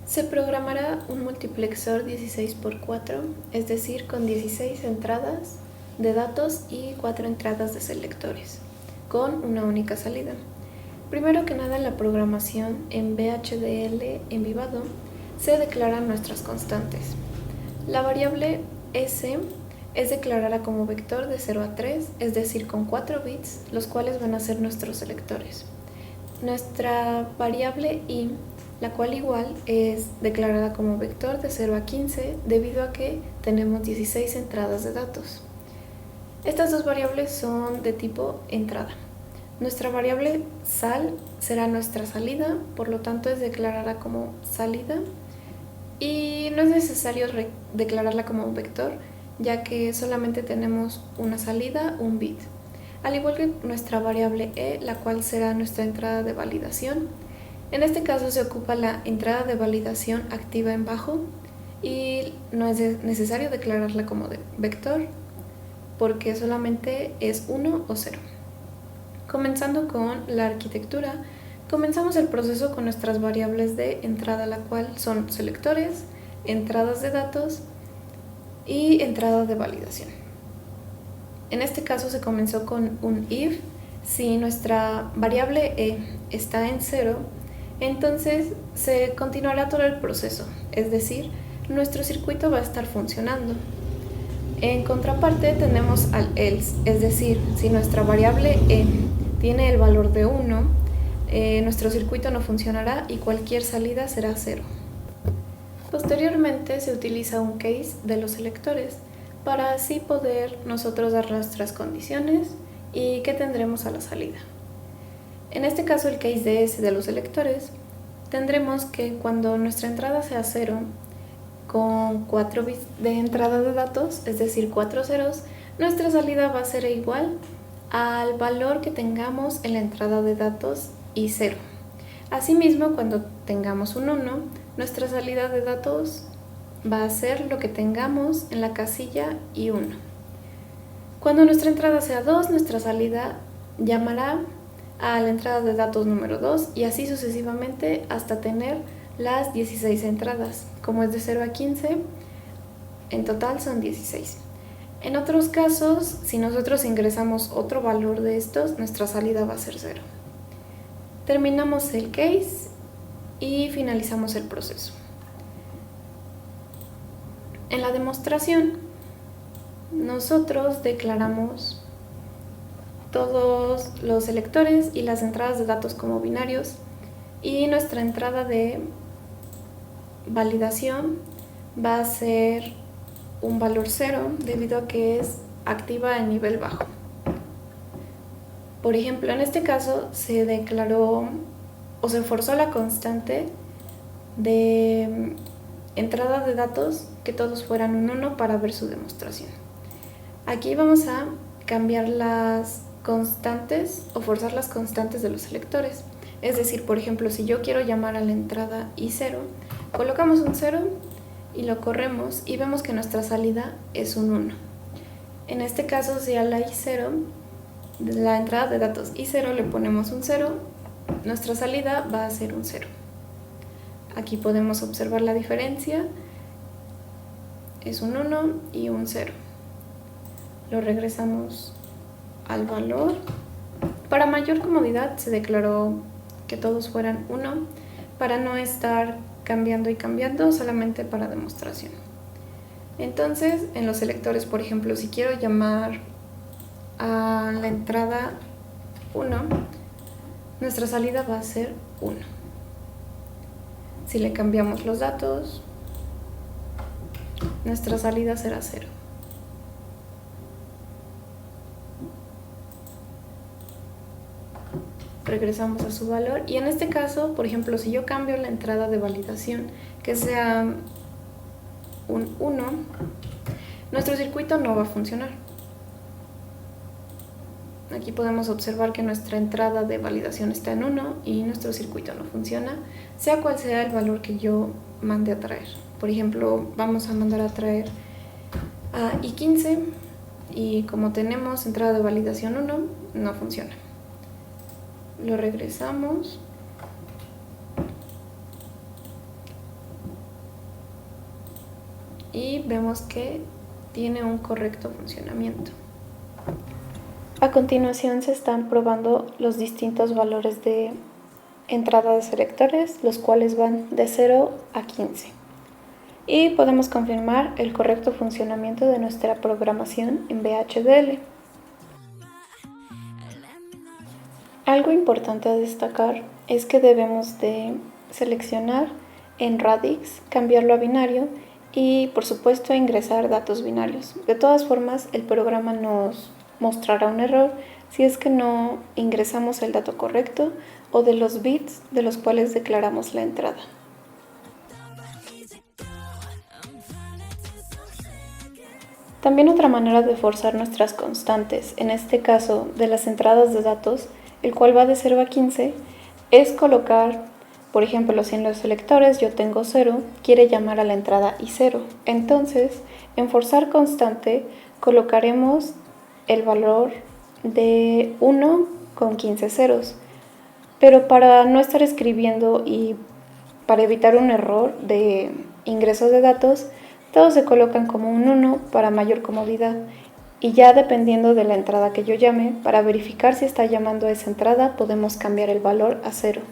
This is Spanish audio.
Se programará un multiplexor 16x4, es decir, con 16 entradas de datos y 4 entradas de selectores, con una única salida. Primero que nada, en la programación en VHDL en Vivado se declaran nuestras constantes. La variable S es declarada como vector de 0 a 3, es decir, con 4 bits, los cuales van a ser nuestros selectores. Nuestra variable I, la cual igual es declarada como vector de 0 a 15 debido a que tenemos 16 entradas de datos. Estas dos variables son de tipo entrada. Nuestra variable sal será nuestra salida, por lo tanto es declarada como salida y no es necesario declararla como un vector, ya que solamente tenemos una salida, un bit. Al igual que nuestra variable e, la cual será nuestra entrada de validación. En este caso se ocupa la entrada de validación activa en bajo y no es necesario declararla como vector porque solamente es 1 o 0. Comenzando con la arquitectura, comenzamos el proceso con nuestras variables de entrada, la cual son selectores, entradas de datos y entrada de validación. En este caso se comenzó con un if. Si nuestra variable e está en 0, entonces se continuará todo el proceso, es decir, nuestro circuito va a estar funcionando. En contraparte tenemos al else, es decir, si nuestra variable e tiene el valor de 1, nuestro circuito no funcionará y cualquier salida será 0. Posteriormente se utiliza un case de los selectores para así poder nosotros dar nuestras condiciones y qué tendremos a la salida. En este caso el case de los selectores tendremos que cuando nuestra entrada sea 0 con 4 bits de entrada de datos, es decir 4 ceros, nuestra salida va a ser igual al valor que tengamos en la entrada de datos y 0. Asimismo, cuando tengamos un 1, nuestra salida de datos va a ser lo que tengamos en la casilla y 1. Cuando nuestra entrada sea 2, nuestra salida llamará a la entrada de datos número 2 y así sucesivamente hasta tener las 16 entradas. Como es de 0 a 15, en total son 16. En otros casos, si nosotros ingresamos otro valor de estos, nuestra salida va a ser 0. Terminamos el case y finalizamos el proceso. En la demostración, nosotros declaramos todos los selectores y las entradas de datos como binarios y nuestra entrada de validación va a ser un valor 0 debido a que es activa en nivel bajo. Por ejemplo, en este caso se declaró o se forzó la constante de entrada de datos que todos fueran un 1 para ver su demostración. Aquí vamos a cambiar las constantes o forzar las constantes de los selectores. Es decir, por ejemplo, si yo quiero llamar a la entrada I0, colocamos un 0 y lo corremos y vemos que nuestra salida es un 1. En este caso, si a la I0, la entrada de datos I0 le ponemos un 0, nuestra salida va a ser un 0. Aquí podemos observar la diferencia, es un 1 y un 0. Lo regresamos al valor. Para mayor comodidad se declaró que todos fueran 1 para no estar cambiando y cambiando, solamente para demostración. Entonces, en los selectores, por ejemplo, si quiero llamar a la entrada 1, nuestra salida va a ser 1. Si le cambiamos los datos, nuestra salida será 0. Regresamos a su valor y en este caso, por ejemplo, si yo cambio la entrada de validación que sea un 1, nuestro circuito no va a funcionar. Aquí podemos observar que nuestra entrada de validación está en 1 y nuestro circuito no funciona, sea cual sea el valor que yo mande a traer. Por ejemplo, vamos a mandar a traer a I15 y como tenemos entrada de validación 1, no funciona. Lo regresamos y vemos que tiene un correcto funcionamiento. A continuación se están probando los distintos valores de entrada de selectores, los cuales van de 0 a 15. Y podemos confirmar el correcto funcionamiento de nuestra programación en VHDL. Algo importante a destacar es que debemos de seleccionar en Radix, cambiarlo a binario y por supuesto ingresar datos binarios. De todas formas, el programa nos mostrará un error si es que no ingresamos el dato correcto o de los bits de los cuales declaramos la entrada. También otra manera de forzar nuestras constantes, en este caso de las entradas de datos, el cual va de 0 a 15, es colocar, por ejemplo, si en los selectores yo tengo 0, quiere llamar a la entrada I0. Entonces, en forzar constante, colocaremos el valor de 1 con 15 ceros. Pero para no estar escribiendo y para evitar un error de ingreso de datos, todos se colocan como un 1 para mayor comodidad. Y ya dependiendo de la entrada que yo llame, para verificar si está llamando a esa entrada, podemos cambiar el valor a 0.